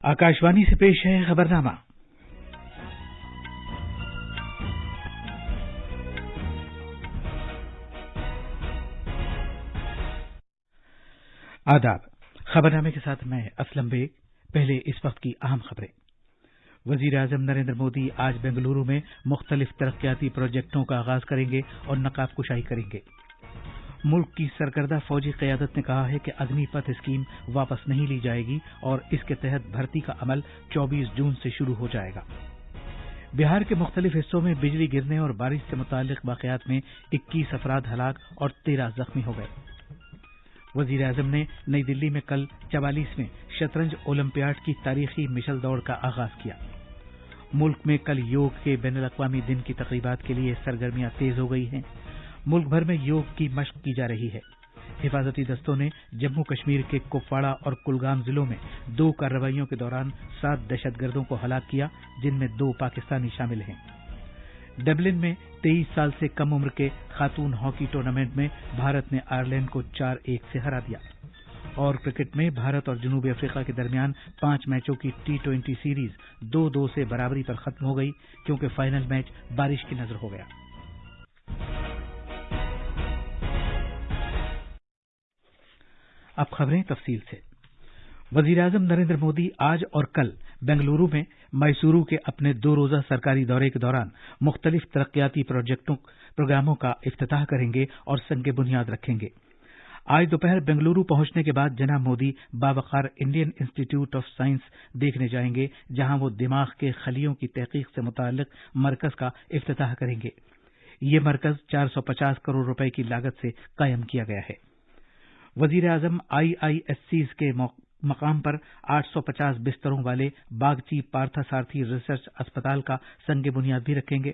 आकाशवाणी से पेश है खबरनामा। आदाब। खबरनामे के साथ मैं असलम बेग। पहले इस वक्त की अहम खबरें। वजीर आजम नरेंद्र मोदी आज बेंगलुरु में मुख्तलिफ तरक्याती प्रोजेक्टों का आगाज करेंगे और नकाब कुशाई करेंगे। मुल्क की सरकर्दा फौजी क़यादत ने कहा है कि अग्निपथ स्कीम वापस नहीं ली जाएगी और इसके तहत भर्ती का अमल 24 जून से शुरू हो जाएगा। बिहार के मुख्तलिफ हिस्सों में बिजली गिरने और बारिश से मुताल्लिक वाक़यात में 21 अफराद हलाक और 13 जख्मी हो गए। वज़ीर आज़म ने नई दिल्ली में कल 44वें शतरंज ओलंपियाड की तारीखी मिशल दौड़ का आगाज किया। मुल्क में कल योग के बैनुल-अक़वामी दिन की तक़रीबात के लिए सरगर्मियां तेज हो गई हैं। मुल्क भर में योग की मश्क की जा रही है। हिफाजती दस्तों ने जम्मू कश्मीर के कुपवाड़ा और कुलगाम जिलों में 2 कार्रवाइयों के दौरान 7 दहशतगर्दों को हलाक किया, जिनमें 2 पाकिस्तानी शामिल हैं। डबलिन में 23 साल से कम उम्र के खातून हॉकी टूर्नामेंट में भारत ने आयरलैंड को 4-1 से हरा दिया। और क्रिकेट में भारत और जनूबी अफ्रीका के दरमियान 5 मैचों की T20 सीरीज 2-2 से बराबरी पर खत्म हो गई, क्योंकि फाइनल मैच बारिश की नजर हो गया। अब खबरें तफसील से। वजीर आजम नरेंद्र मोदी आज और कल बेंगलुरु में मैसूरू के अपने 2 रोजा सरकारी दौरे के दौरान मुख्तलिफ तरक्याती प्रोग्रामों का इफ्तिताह करेंगे और संग बुनियाद रखेंगे। आज दोपहर बेंगलुरु पहुंचने के बाद जनाब मोदी बावकार इंडियन इंस्टीट्यूट ऑफ साइंस देखने जाएंगे, जहां वो दिमाग के खलियों की तहकीक से मुताल्लिक मरकज का इफ्तिताह करेंगे। ये मरकज 450 करोड़ रुपए की लागत से कायम किया गया है। वजीर आजम IISCs के मकाम पर 850 बिस्तरों वाले बागची पार्थसारथी रिसर्च अस्पताल का संग बुनियाद भी रखेंगे।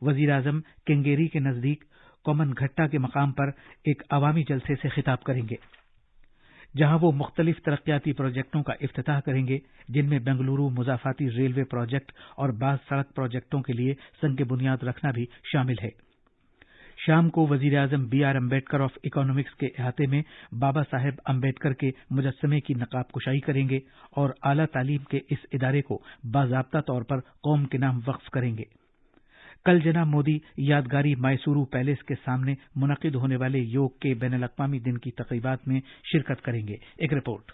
वजीर आजम केंगेरी के नजदीक कोमन घट्टा के मकाम पर एक अवामी जलसे से खिताब करेंगे, जहां वो मुख्तलिफ तरक्याती प्रोजेक्टों का इफ्तिताह करेंगे, जिनमें बेंगलुरु मुजाफाती रेलवे प्रोजेक्ट और बाज़ सड़क प्रोजेक्टों के लिए संग बुनियाद रखना भी शामिल है। शाम को वजीर आजम BR अम्बेडकर ऑफ इकोनॉमिक्स के अहाते में बाबा साहेब अम्बेडकर के मुजस्समे की नकाब कुशाई करेंगे और आला तालीम के इस इदारे को बाज़ाब्ता तौर पर कौम के नाम वक्फ करेंगे। कल जनाब मोदी यादगारी मैसूरू पैलेस के सामने मुनक़िद होने वाले योग के बैनुल-अक़वामी दिन की तक़रीबात में शिरकत करेंगे। एक रिपोर्ट।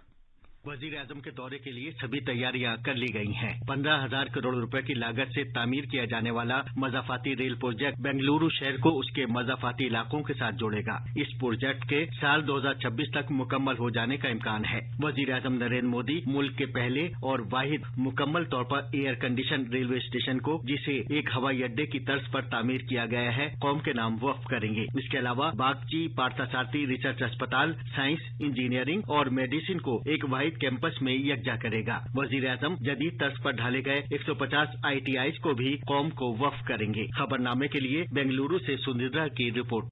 वजीर आजम के दौरे के लिए सभी तैयारियां कर ली गई हैं। 15,000 करोड़ रुपए की लागत से तामीर किया जाने वाला मज़ाफाती रेल प्रोजेक्ट बेंगलुरु शहर को उसके मज़ाफाती इलाकों के साथ जोड़ेगा। इस प्रोजेक्ट के साल 2026 तक मुकम्मल हो जाने का इम्कान है। वजीर आजम नरेंद्र मोदी मुल्क के पहले और वाहिद मुकम्मल तौर पर एयर कंडीशन रेलवे स्टेशन को, जिसे एक हवाई अड्डे की तर्ज पर तामीर किया गया है, कौम के नाम वक्फ करेंगे। इसके अलावा बागची पार्थसारथी रिसर्च अस्पताल साइंस, इंजीनियरिंग और मेडिसिन को एक वाहिद कैंपस में यकजा करेगा। वजीर आजम जदीद तर्ज पर ढाले गए 150 ITIs को भी कौम को वक्फ करेंगे। खबरनामे के लिए बेंगलुरु से सुनिद्रा की रिपोर्ट।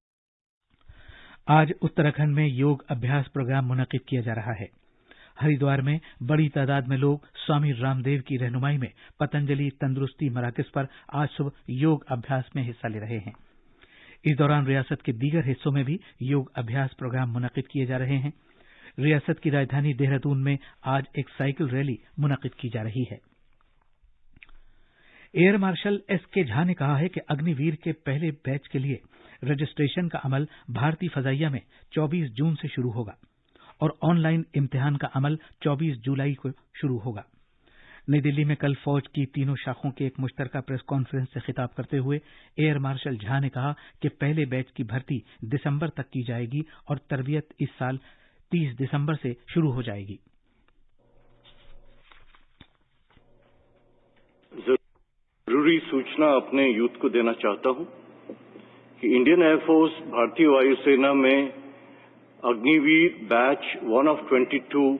आज उत्तराखंड में योग अभ्यास प्रोग्राम मुनक़िद किया जा रहा है। हरिद्वार में बड़ी तादाद में लोग स्वामी रामदेव की रहनुमाई में पतंजलि तंदुरुस्ती मराकज़ पर आज सुबह योग अभ्यास में हिस्सा ले रहे हैं। इस दौरान रियासत के दीगर हिस्सों में भी योग अभ्यास प्रोग्राम मुनक़िद किए जा रहे हैं। रियासत की राजधानी देहरादून में आज एक साइकिल रैली मुनक़िद की जा रही है। एयर मार्शल SK झा ने कहा है कि अग्निवीर के पहले बैच के लिए रजिस्ट्रेशन का अमल भारतीय फ़ज़ाइया में 24 जून से शुरू होगा और ऑनलाइन इम्तिहान का अमल 24 जुलाई को शुरू होगा। नई दिल्ली में कल फौज की तीनों शाखों के एक मुश्तरका प्रेस कॉन्फ्रेंस से खिताब करते हुए एयर मार्शल झा ने कहा कि पहले बैच की भर्ती दिसंबर तक की जाएगी और तरबियत इस साल 30 दिसंबर से शुरू हो जाएगी। जरूरी सूचना अपने यूथ को देना चाहता हूं कि इंडियन एयरफोर्स भारतीय वायुसेना में अग्निवीर बैच 1 of 22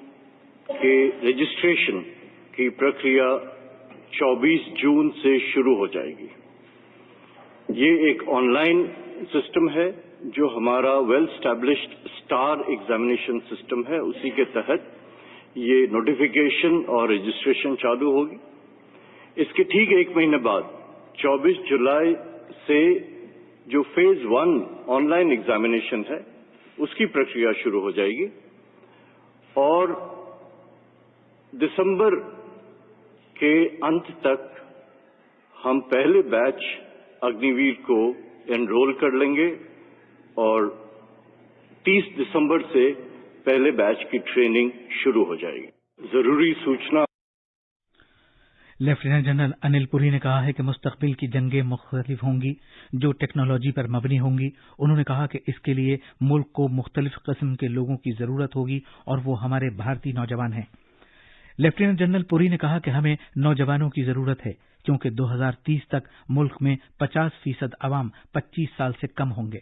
के रजिस्ट्रेशन की प्रक्रिया 24 जून से शुरू हो जाएगी। ये एक ऑनलाइन सिस्टम है जो हमारा well established star examination system है। उसी के तहत ये नोटिफिकेशन और रजिस्ट्रेशन चालू होगी। इसके ठीक 1 महीने बाद 24 जुलाई से जो फेज 1 ऑनलाइन एग्जामिनेशन है उसकी प्रक्रिया शुरू हो जाएगी और दिसंबर के अंत तक हम पहले बैच अग्निवीर को एनरोल कर लेंगे और 30 दिसंबर से पहले बैच की ट्रेनिंग शुरू हो जाएगी। जरूरी सूचना। लेफ्टिनेंट जनरल अनिल पुरी ने कहा है कि मुस्तकबिल की जंगें मुख्तलिफ होंगी जो टेक्नोलॉजी पर मबनी होंगी। उन्होंने कहा कि इसके लिए मुल्क को मुख्तलिफ किस्म के लोगों की जरूरत होगी और वो हमारे भारतीय नौजवान हैं। लेफ्टिनेंट जनरल पुरी ने कहा कि हमें नौजवानों की जरूरत है क्योंकि 2030 तक मुल्क में 50% अवाम 25 साल से कम होंगे।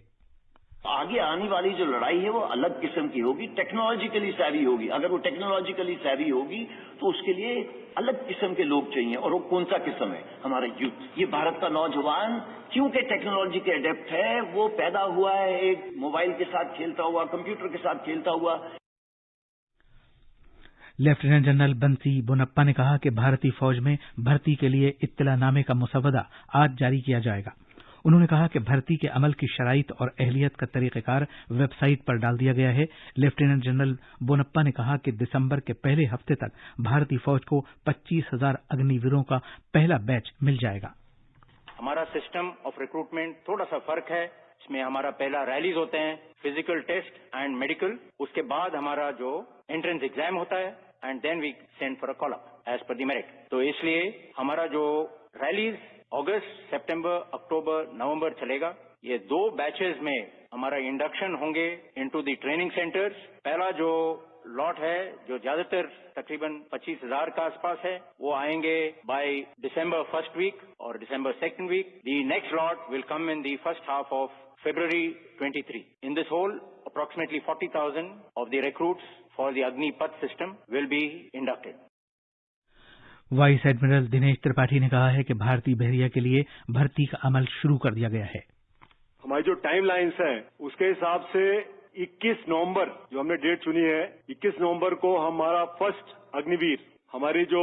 आगे आने वाली जो लड़ाई है वो अलग किस्म की होगी, टेक्नोलॉजिकली सैवी होगी। अगर वो टेक्नोलॉजिकली सैवी होगी तो उसके लिए अलग किस्म के लोग चाहिए। और वो कौन सा किस्म है? हमारा यूथ। ये भारत का नौजवान क्योंकि टेक्नोलॉजी के एडेप्ट है, वो पैदा हुआ है एक मोबाइल के साथ खेलता हुआ, कंप्यूटर के साथ खेलता हुआ। लेफ्टिनेंट जनरल बंसी बोनप्पा ने कहा कि भारतीय फौज में भर्ती के लिए इत्तलानामे का मुसवदा आज जारी किया जाएगा। उन्होंने कहा कि भर्ती के अमल की शराइत और अहलियत का तरीक़ेकार वेबसाइट पर डाल दिया गया है। लेफ्टिनेंट जनरल बोनप्पा ने कहा कि दिसंबर के पहले हफ्ते तक भारतीय फौज को 25,000 अग्निवीरों का पहला बैच मिल जाएगा। हमारा सिस्टम ऑफ रिक्रूटमेंट थोड़ा सा फर्क है। इसमें हमारा पहला रैलीज होते हैं, फिजिकल टेस्ट एंड मेडिकल। उसके बाद हमारा जो एंट्रेंस एग्जाम होता है and then we send for a call up as per the merit. तो इसलिए हमारा जो रैलीज अगस्त, सितंबर, अक्टूबर, नवंबर चलेगा। ये 2 बैचेस में हमारा इंडक्शन होंगे इनटू द ट्रेनिंग सेंटर्स। पहला जो लॉट है जो ज्यादातर तकरीबन 25,000 का आसपास है वो आएंगे बाय दिसंबर फर्स्ट वीक और December second week. The next lot will come in the first half of February 23. In this whole, approximately 40,000 of the recruits for the Agnipath system will be inducted. Vice admiral Dinesh Tripathi ने कहा है कि भारतीय बहरिया के लिए भर्ती का अमल शुरू कर दिया गया है। हमारी जो टाइम लाइन्स हैं उसके हिसाब से 21 नवंबर जो हमने डेट चुनी है, 21 नवंबर को हमारा फर्स्ट अग्निवीर हमारी जो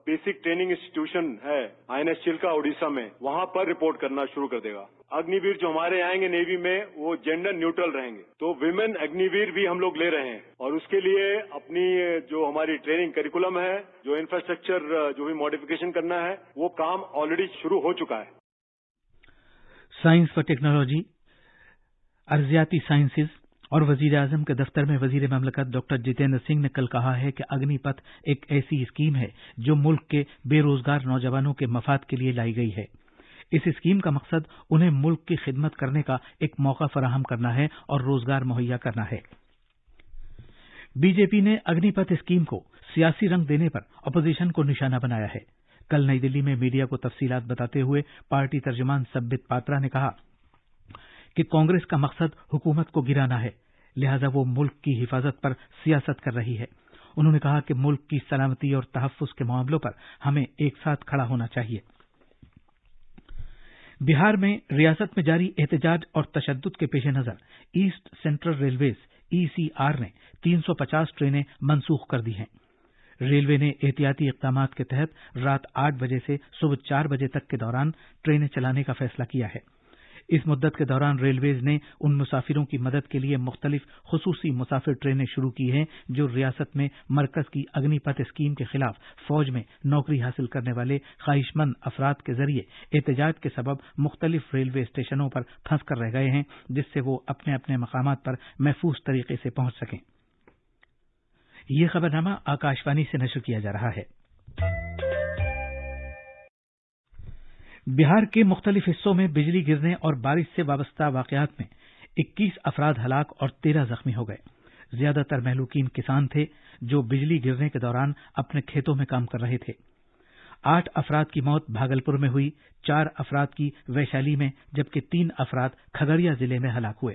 बेसिक ट्रेनिंग इंस्टीट्यूशन है INS चिल्का उड़ीसा में, वहां पर रिपोर्ट करना शुरू कर देगा। अग्निवीर जो हमारे आएंगे नेवी में वो जेंडर न्यूट्रल रहेंगे। तो विमेन अग्निवीर भी हम लोग ले रहे हैं और उसके लिए अपनी जो हमारी ट्रेनिंग करिकुलम है, जो इंफ्रास्ट्रक्चर जो भी मॉडिफिकेशन करना है, वो काम ऑलरेडी शुरू हो चुका है। साइंस व टेक्नोलॉजी, अर्जियाती साइंसेज और वजीर-ए-आजम के दफ्तर में वजीर ममलकत डॉक्टर जितेंद्र सिंह ने कल कहा है कि अग्निपथ एक ऐसी स्कीम है जो मुल्क के बेरोजगार नौजवानों के मफाद के लिए लाई गई है। इस स्कीम का मकसद उन्हें मुल्क की खिदमत करने का एक मौका फराहम करना है और रोजगार मुहैया करना है। बीजेपी ने अग्निपथ स्कीम को सियासी रंग देने पर अपोजिशन को निशाना बनाया है। कल नई दिल्ली में मीडिया को तफसीलात बताते हुए पार्टी तर्जुमान संबित पात्रा ने कहा कि कांग्रेस का मकसद हुकूमत को गिराना है, लिहाजा वो मुल्क की हिफाजत पर सियासत कर रही है। उन्होंने कहा कि मुल्क की सलामती और तहफ्फुज के मामलों पर हमें एक साथ खड़ा होना चाहिए। बिहार में रियासत में जारी एहतजाज और तशद्दुद के पेश नजर ईस्ट सेंट्रल रेलवेज ECR ने 350 ट्रेनें मनसूख कर दी हैं। रेलवे ने एहतियाती इक़दामात के तहत रात 8 बजे से सुबह 4 बजे तक के दौरान ट्रेनें चलाने का फैसला किया है। इस मुद्दत के दौरान रेलवेज ने उन मुसाफिरों की मदद के लिए मुख्तलिफ खुसूसी मुसाफिर ट्रेनें शुरू की हैं जो रियासत में मरकज की अग्निपथ स्कीम के खिलाफ फौज में नौकरी हासिल करने वाले ख्वाहिशमंद अफराद के जरिए एहतजाज के सबब मुख्तलिफ रेलवे स्टेशनों पर फंस कर रह गए हैं, जिससे वो अपने अपने मकामात पर महफूज तरीके से पहुंच सकें। ये खबरनामा आकाशवाणी से नशर किया जा रहा है। बिहार के मुख्तलिफ हिस्सों में बिजली गिरने और बारिश से वाबस्ता वाकयात में 21 अफराद हलाक और 13 जख्मी हो गए। ज्यादातर महलूकीन किसान थे जो बिजली गिरने के दौरान अपने खेतों में काम कर रहे थे। 8 अफराद की मौत भागलपुर में हुई, 4 अफराद की वैशाली में, जबकि 3 अफराद खगड़िया जिले में हलाक हुए।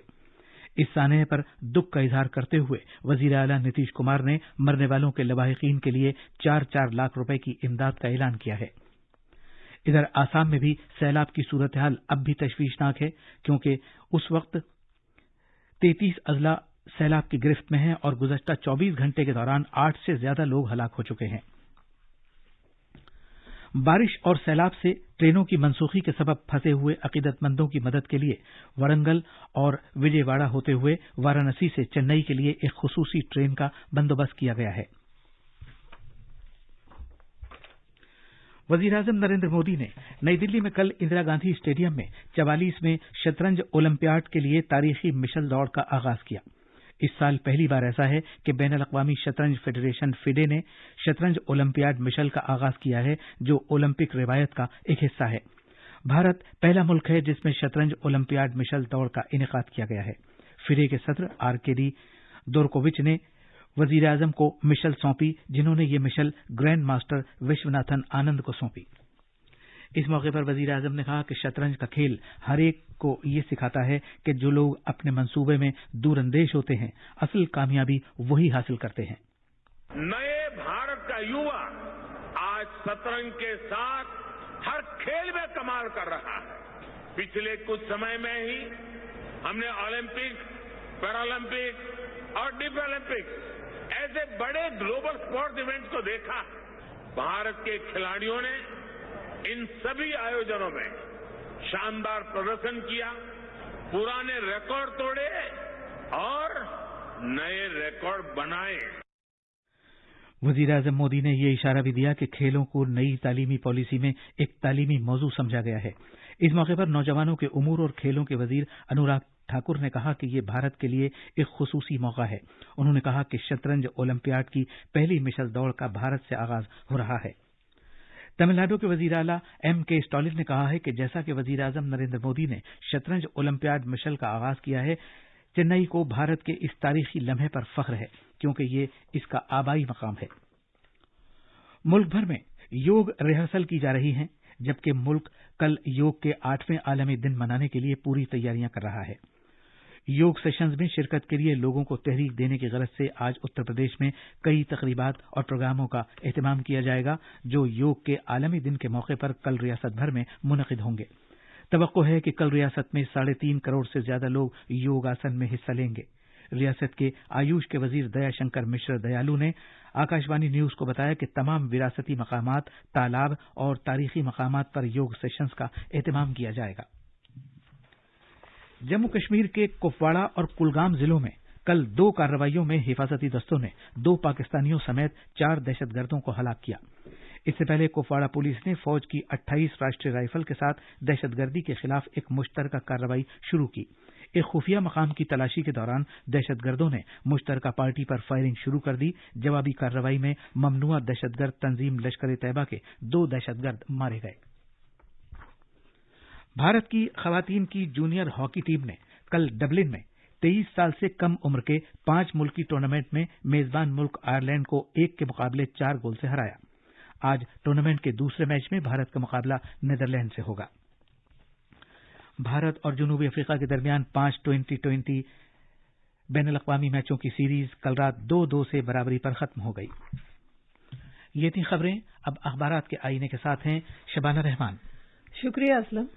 इस सानहे पर दुख का इजहार करते हुए वजीर आला नीतीश कुमार ने मरने वालों के लवाहिकीन के लिए 4-4 लाख रुपए की इमदाद का ऐलान किया है। इधर आसाम में भी सैलाब की सूरत हाल अब भी तशवीशनाक है, क्योंकि उस वक्त 33 अजला सैलाब की गिरफ्त में हैं और गुज़श्ता 24 घंटे के दौरान 8 से ज्यादा लोग हलाक हो चुके हैं। बारिश और सैलाब से ट्रेनों की मनसूखी के सबब फंसे हुए अकीदतमंदों की मदद के लिए वरंगल और विजयवाड़ा होते हुए वाराणसी से चेन्नई के लिए एक खुसूसी ट्रेन का बंदोबस्त किया गया है। वजीर-ए-आज़म नरेंद्र मोदी ने नई दिल्ली में कल इंदिरा गांधी स्टेडियम में 44वें शतरंज ओलंपियाड के लिए तारीखी मिशल दौड़ का आगाज किया। इस साल पहली बार ऐसा है कि बैनुल-अक़वामी शतरंज फेडरेशन फिडे ने शतरंज ओलंपियाड मिशल का आगाज किया है, जो ओलंपिक रिवायत का एक हिस्सा है। भारत पहला मुल्क है जिसमें शतरंज ओलंपियाड मिशल दौड़ का इनेकाद किया गया है। फिडे के सदर आरकेडी दोरकोविच ने वजीर-ए-आज़म को मिशल सौंपी, जिन्होंने ये Mitchell grand master Viswanathan Anand को सौंपी। इस मौके पर वजीर-ए-आज़म ने कहा कि शतरंज का खेल हर एक को ये सिखाता है कि जो लोग अपने मंसूबे में दूरअंदेश होते हैं, असल कामयाबी वही हासिल करते हैं। नए भारत का युवा आज शतरंज के साथ हर खेल में कमाल कर रहा है। पिछले कुछ समय में ही हमने ओलंपिक, पैरालंपिक और डिफेलिंपिक ऐसे बड़े ग्लोबल स्पोर्ट्स इवेंट्स को देखा। भारत के खिलाड़ियों ने इन सभी आयोजनों में शानदार प्रदर्शन किया, पुराने रिकॉर्ड तोड़े और नए रिकॉर्ड बनाए। वजीर-ए-आज़म मोदी ने ये इशारा भी दिया कि खेलों को नई तालीमी पॉलिसी में एक तालीमी मौजू समझा गया है। इस मौके पर नौजवानों के उमूर और खेलों के वजीर अनुराग ठाकुर ने कहा कि ये भारत के लिए एक खुसूसी मौका है। उन्होंने कहा कि शतरंज ओलंपियाड की पहली मिशल दौड़ का भारत से आगाज हो रहा है। तमिलनाडु के वजीर आला M.K. स्टालिन ने कहा है कि जैसा कि वजीर-ए-आज़म नरेंद्र मोदी ने शतरंज ओलंपियाड मिशल का आगाज किया है, चेन्नई को भारत के इस तारीखी लम्हे पर फख्र है, क्योंकि ये इसका आबाई मकाम है। मुल्क भर में योग रिहर्सल की जा रही है, जबकि मुल्क कल योग के 8वें आलमी दिन मनाने के लिए पूरी तैयारियां कर रहा है। योग सेशंस में शिरकत के लिए लोगों को तहरीक देने की गरज से आज उत्तर प्रदेश में कई तकरीबात और प्रोग्रामों का एहतमाम किया जाएगा, जो योग के आलमी दिन के मौके पर कल रियासत भर में मुनक़िद होंगे। तवक्को है कि कल रियासत में 3.5 करोड़ से ज्यादा लोग योगासन में हिस्सा लेंगे। रियासत के आयुष के वजीर दयाशंकर मिश्र दयालु ने आकाशवाणी न्यूज को बताया कि तमाम विरासती मकामात, तालाब और तारीखी मकामात पर योग सेशंस का एहतमाम किया जाएगा। जम्मू कश्मीर के कुपवाड़ा और कुलगाम जिलों में कल 2 कार्रवाइयों में हिफाजती दस्तों ने 2 पाकिस्तानियों समेत 4 दहशतगर्दों को हलाक किया। इससे पहले कुपवाड़ा पुलिस ने फौज की 28 राष्ट्रीय राइफल के साथ दहशतगर्दी के खिलाफ एक मुश्तरका कार्रवाई शुरू की। एक खुफिया मकाम की तलाशी के दौरान दहशतगर्दों ने मुश्तरका पार्टी पर फायरिंग शुरू कर दी। जवाबी कार्रवाई में ममनुआ दहशतगर्द तंजीम लश्कर तैयबा के 2 दहशतगर्द मारे गए। भारत की खवातीन की जूनियर हॉकी टीम ने कल डबलिन में 23 साल से कम उम्र के 5 मुल्की टूर्नामेंट में मेजबान मुल्क आयरलैंड को 1 के मुकाबले 4 गोल से हराया। आज टूर्नामेंट के दूसरे मैच में भारत का मुकाबला नीदरलैंड से होगा। भारत और जनूबी अफ्रीका के दरमियान 5 2020 बैनुल-अक़वामी मैचों की सीरीज कल रात 2-2 से बराबरी पर खत्म हो गई। ये थी खबरें। अब अखबारात के आईने के साथ हैं शबाना रहमान। शुक्रिया असलम।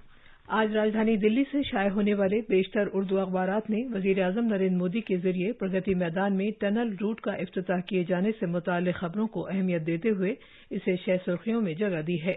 आज राजधानी दिल्ली से शाये होने वाले बेशतर उर्दू अखबारात ने वजीर-ए-आज़म नरेंद्र मोदी के जरिए प्रगति मैदान में टनल रूट का इफ्तिताह किए जाने से मुताल्लिक़ खबरों को अहमियत देते हुए इसे 6 सुर्खियों में जगह दी है।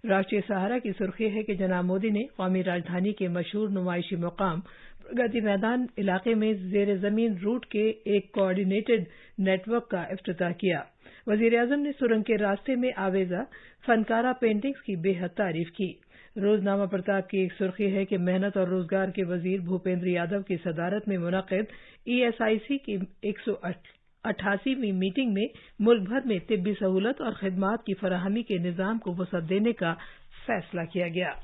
राष्ट्रीय सहारा की सुर्खी है कि जनाब मोदी ने कौमी राजधानी के मशहूर नुमाइशी मुकाम प्रगति मैदान इलाके में जेर जमीन रूट के एक कोऑर्डिनेटेड नेटवर्क का इफ्तिताह किया। वजीर-ए-आज़म ने सुरंग के रास्ते में आवेजा फनकारा पेंटिंग्स की बेहद तारीफ की। रोजनामा प्रताप की एक सुर्खी है कि मेहनत और रोजगार के वजीर भूपेंद्र यादव की सदारत में मुनक़िद ESIC की 188वीं मीटिंग में मुल्क भर में तिब्बी सहूलत और खिदमात की फराहमी के निज़ाम को वसअत देने का फैसला किया गया।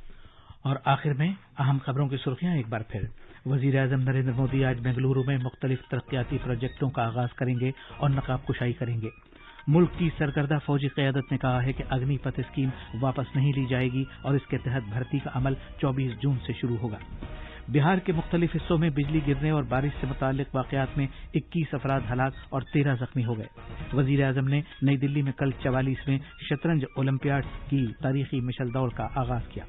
और आखिर में अहम खबरों की सुर्खियां एक बार फिर। वजीर-ए-आज़म नरेंद्र मोदी आज बेंगलुरु में मुख्तलिफ तरक्याती प्रोजेक्टों का आगाज करेंगे और नकाब कुशाई करेंगे। मुल्क की सरकर्दा फौजी क़यादत ने कहा है कि अग्निपथ स्कीम वापस नहीं ली जाएगी और इसके तहत भर्ती का अमल 24 जून से शुरू होगा। बिहार के मुख्तलिफ हिस्सों में बिजली गिरने और बारिश से मुताल्लिक वाक़यात में 21 अफराद हलाक और 13 जख्मी हो गए। वज़ीर-ए-आज़म ने नई दिल्ली में कल 44वें शतरंज ओलंपियाड की तारीखी मिशल दौड़ का आगाज किया।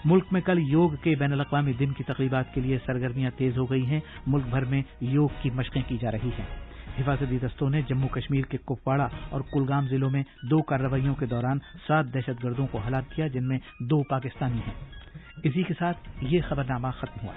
मुल्क में कल योग के बैनुल-अक़वामी दिन की तक़रीबात के लिए सरगर्मियां तेज हो गई हैं। मुल्क भर में योग की मशक़ें की जा रही हैं। हिफाजती दस्तों ने जम्मू कश्मीर के कुपवाड़ा और कुलगाम जिलों में 2 कार्रवाइयों के दौरान 7 दहशतगर्दों को हलाक किया, जिनमें 2 पाकिस्तानी हैं। इसी के साथ ये खबरनामा खत्म हुआ।